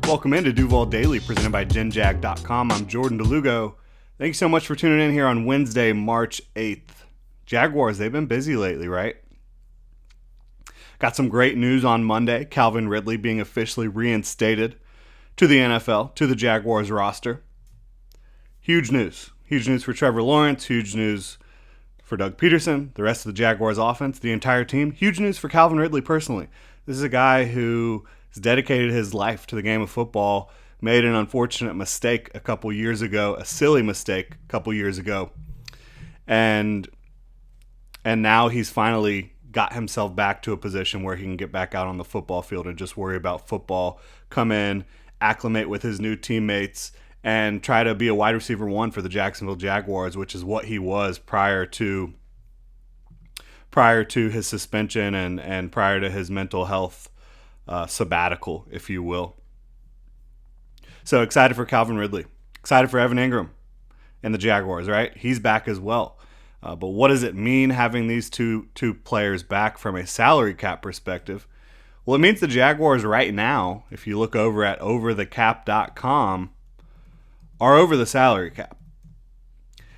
Welcome into Duval Daily, presented by GenJag.com. I'm Jordan Lugo. Thanks so much for tuning in here on Wednesday, March 8th. Jaguars, they've been busy lately, right? Got some great news on Monday. Calvin Ridley being officially reinstated to the NFL, to the Jaguars roster. Huge news. Huge news for Trevor Lawrence. Huge news for Doug Peterson, the rest of the Jaguars offense, the entire team. Huge news for Calvin Ridley personally. This is a guy who has dedicated his life to the game of football, made an unfortunate mistake a couple years ago, a silly mistake a couple years ago, and now he's finally got himself back to a position where he can get back out on the football field and just worry about football, come in, acclimate with his new teammates, and try to be a wide receiver one for the Jacksonville Jaguars, which is what he was prior to his suspension and prior to his mental health sabbatical, if you will. So excited for Calvin Ridley. Excited for Evan Engram and the Jaguars, right? He's back as well. But what does it mean having these two players back from a salary cap perspective? Well, it means the Jaguars right now, if you look over at overthecap.com, are over the salary cap.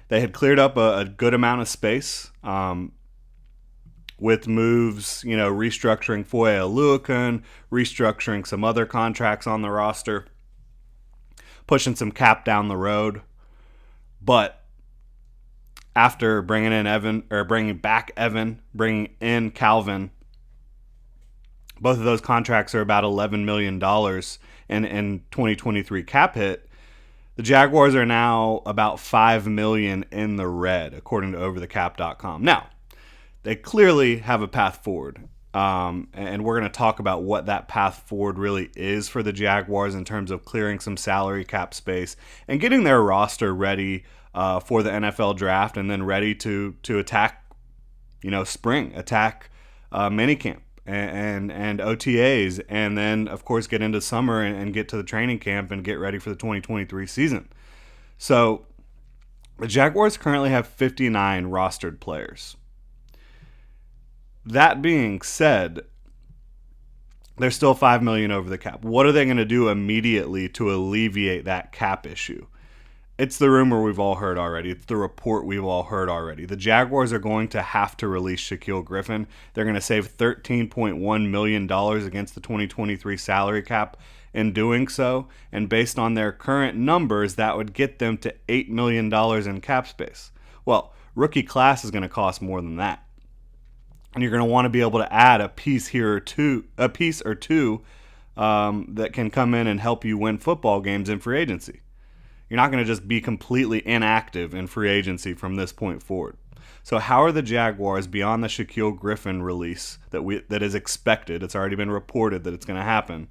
They had cleared up a good amount of space with moves, restructuring Foye Oluokun, restructuring some other contracts on the roster, pushing some cap down the road. But after bringing back Evan, bringing in Calvin, both of those contracts are about $11 million in 2023 cap hit. The Jaguars are now about $5 million in the red, according to overthecap.com. Now, they clearly have a path forward, and we're going to talk about what that path forward really is for the Jaguars in terms of clearing some salary cap space and getting their roster ready for the NFL draft, and then ready to attack, spring, attack minicamp and OTAs, and then, of course, get into summer and get to the training camp and get ready for the 2023 season. So the Jaguars currently have 59 rostered players. That being said, they're still $5 million over the cap. What are they going to do immediately to alleviate that cap issue? It's the rumor we've all heard already. It's the report we've all heard already. The Jaguars are going to have to release Shaquille Griffin. They're going to save $13.1 million against the 2023 salary cap in doing so. And based on their current numbers, that would get them to $8 million in cap space. Well, rookie class is going to cost more than that. And you're going to want to be able to add a piece or two that can come in and help you win football games in free agency. You're not going to just be completely inactive in free agency from this point forward. So how are the Jaguars, beyond the Shaquille Griffin release that is expected? It's already been reported that it's going to happen.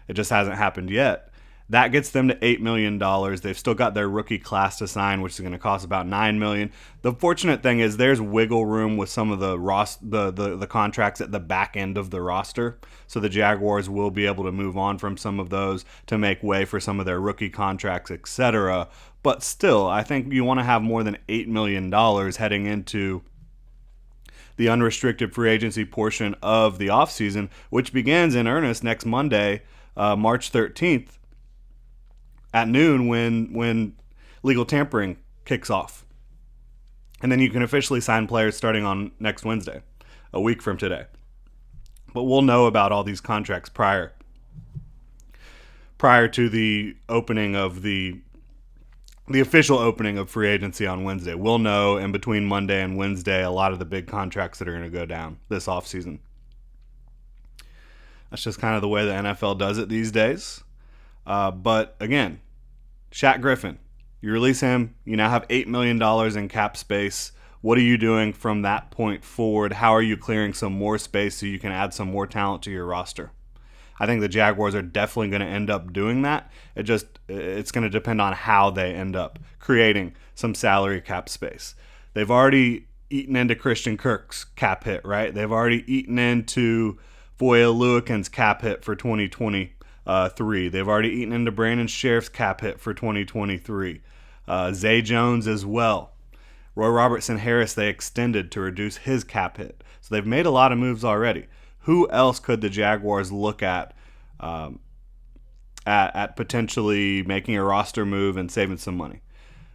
It just hasn't happened yet. That gets them to $8 million. They've still got their rookie class to sign, which is going to cost about $9 million. The fortunate thing is there's wiggle room with some of the contracts at the back end of the roster. So the Jaguars will be able to move on from some of those to make way for some of their rookie contracts, etc. But still, I think you want to have more than $8 million heading into the unrestricted free agency portion of the offseason, which begins in earnest next Monday, March 13th. At noon when legal tampering kicks off. And then you can officially sign players starting on next Wednesday, a week from today. But we'll know about all these contracts prior to the opening of the official opening of free agency on Wednesday. We'll know in between Monday and Wednesday a lot of the big contracts that are going to go down this offseason. That's just kind of the way the NFL does it these days. But again, Shaq Griffin, you release him, you now have $8 million in cap space. What are you doing from that point forward? How are you clearing some more space so you can add some more talent to your roster? I think the Jaguars are definitely going to end up doing that. It's going to depend on how they end up creating some salary cap space. They've already eaten into Christian Kirk's cap hit, right? They've already eaten into Foye Oluokun's cap hit for 2023. They've already eaten into Brandon Sheriff's cap hit for 2023. Zay Jones as well. Roy Robertson Harris, they extended to reduce his cap hit. So they've made a lot of moves already. Who else could the Jaguars look at at potentially making a roster move and saving some money?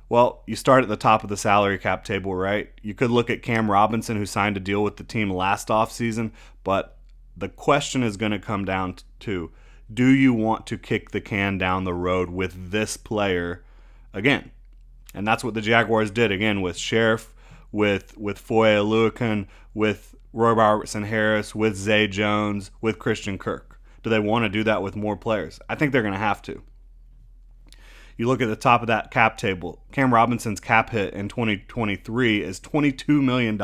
Well, you start at the top of the salary cap table, right? You could look at Cam Robinson, who signed a deal with the team last offseason, but the question is going to come down to, do you want to kick the can down the road with this player again? And that's what the Jaguars did, again, with Sheriff, with Foye Oluokun, with Roy Robertson Harris, with Zay Jones, with Christian Kirk. Do they want to do that with more players? I think they're going to have to. You look at the top of that cap table, Cam Robinson's cap hit in 2023 is $22 million.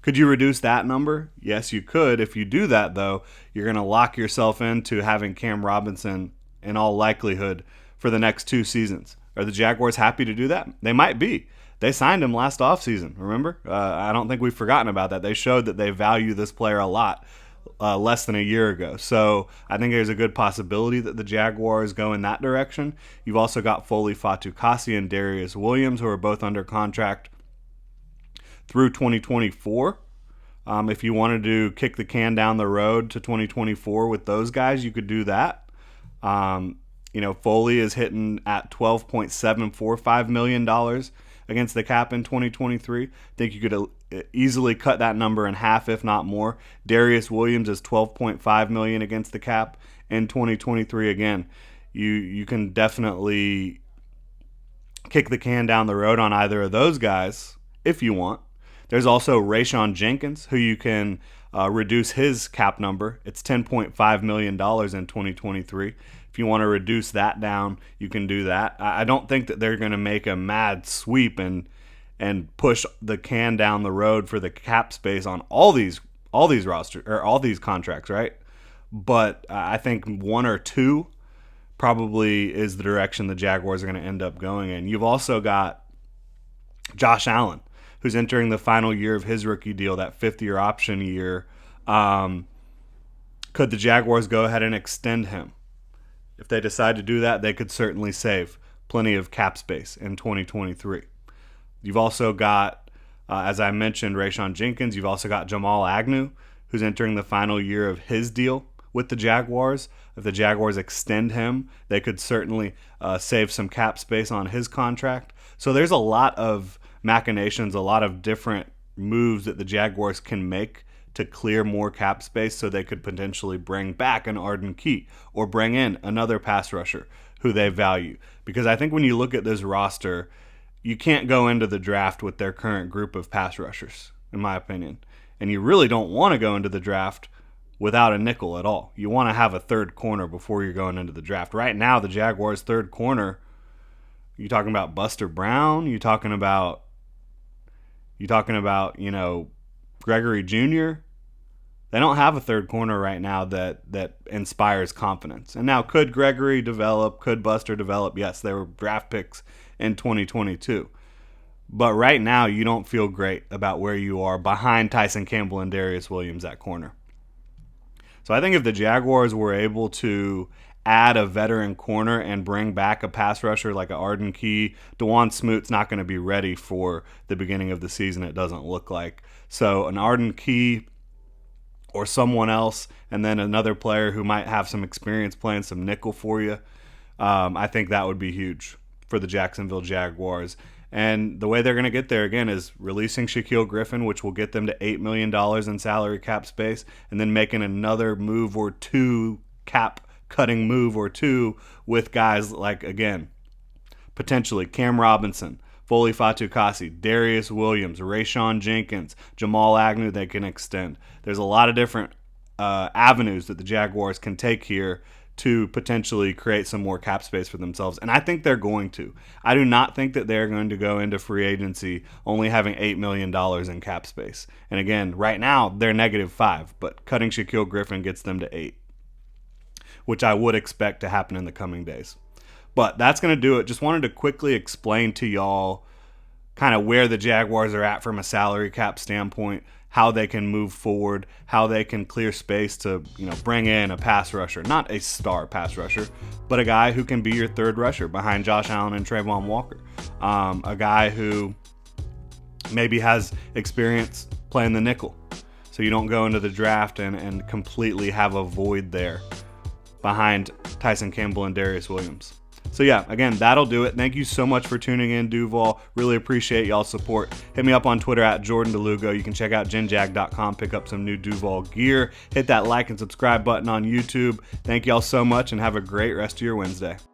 Could you reduce that number? Yes, you could. If you do that, though, you're going to lock yourself into having Cam Robinson, in all likelihood, for the next 2 seasons. Are the Jaguars happy to do that? They might be. They signed him last offseason, remember? I don't think we've forgotten about that. They showed that they value this player a lot less than a year ago. So I think there's a good possibility that the Jaguars go in that direction. You've also got Foley Fatukasi and Darius Williams, who are both under contract through 2024. If you wanted to kick the can down the road to 2024 with those guys, you could do that. Foley is hitting at $12.745 million against the cap in 2023. I think you could easily cut that number in half, if not more. Darius Williams is $12.5 million against the cap in 2023. Again, you can definitely kick the can down the road on either of those guys if you want. There's also Rayshawn Jenkins, who you can reduce his cap number. It's $10.5 million in 2023. If you want to reduce that down, you can do that. I don't think that they're going to make a mad sweep and push the can down the road for the cap space on all these roster or all these contracts, right? But I think 1 or 2 probably is the direction the Jaguars are going to end up going in. You've also got Josh Allen, who's entering the final year of his rookie deal, that 5th-year option year. Could the Jaguars go ahead and extend him? If they decide to do that, they could certainly save plenty of cap space in 2023. You've also got, as I mentioned, Rayshawn Jenkins. You've also got Jamal Agnew, who's entering the final year of his deal with the Jaguars. If the Jaguars extend him, they could certainly save some cap space on his contract. So there's a lot of machinations, a lot of different moves that the Jaguars can make to clear more cap space, so they could potentially bring back an Arden Key or bring in another pass rusher who they value. Because I think when you look at this roster, you can't go into the draft with their current group of pass rushers, in my opinion. And you really don't want to go into the draft without a nickel at all. You want to have a third corner before you're going into the draft. Right now, the Jaguars' third corner, you talking about Buster Brown? You talking about Gregory Jr.? They don't have a third corner right now that inspires confidence. And now, could Gregory develop? Could Buster develop? Yes, they were draft picks in 2022. But right now, you don't feel great about where you are behind Tyson Campbell and Darius Williams at corner. So I think if the Jaguars were able to add a veteran corner and bring back a pass rusher like an Arden Key, DeJuan Smoot's not going to be ready for the beginning of the season, it doesn't look like. So an Arden Key or someone else, and then another player who might have some experience playing some nickel for you, I think that would be huge for the Jacksonville Jaguars. And the way they're going to get there, again, is releasing Shaquille Griffin, which will get them to $8 million in salary cap space, and then making another move or two, cap-cutting move or two, with guys like, again, potentially Cam Robinson, Foley Fatukasi, Darius Williams, Rayshawn Jenkins, Jamal Agnew they can extend. There's a lot of different avenues that the Jaguars can take here to potentially create some more cap space for themselves. And I think they're going to. I do not think that they're going to go into free agency only having $8 million in cap space. And again, right now, they're -5, but cutting Shaquille Griffin gets them to 8, which I would expect to happen in the coming days. But that's going to do it. Just wanted to quickly explain to y'all kind of where the Jaguars are at from a salary cap standpoint, how they can move forward, how they can clear space to, bring in a pass rusher, not a star pass rusher, but a guy who can be your third rusher behind Josh Allen and Trayvon Walker. A guy who maybe has experience playing the nickel, so you don't go into the draft and completely have a void there behind Tyson Campbell and Darius Williams. So yeah, again, that'll do it. Thank you so much for tuning in, Duval. Really appreciate y'all's support. Hit me up on Twitter at Jordan DeLugo. You can check out genjag.com, pick up some new Duval gear. Hit that like and subscribe button on YouTube. Thank y'all so much and have a great rest of your Wednesday.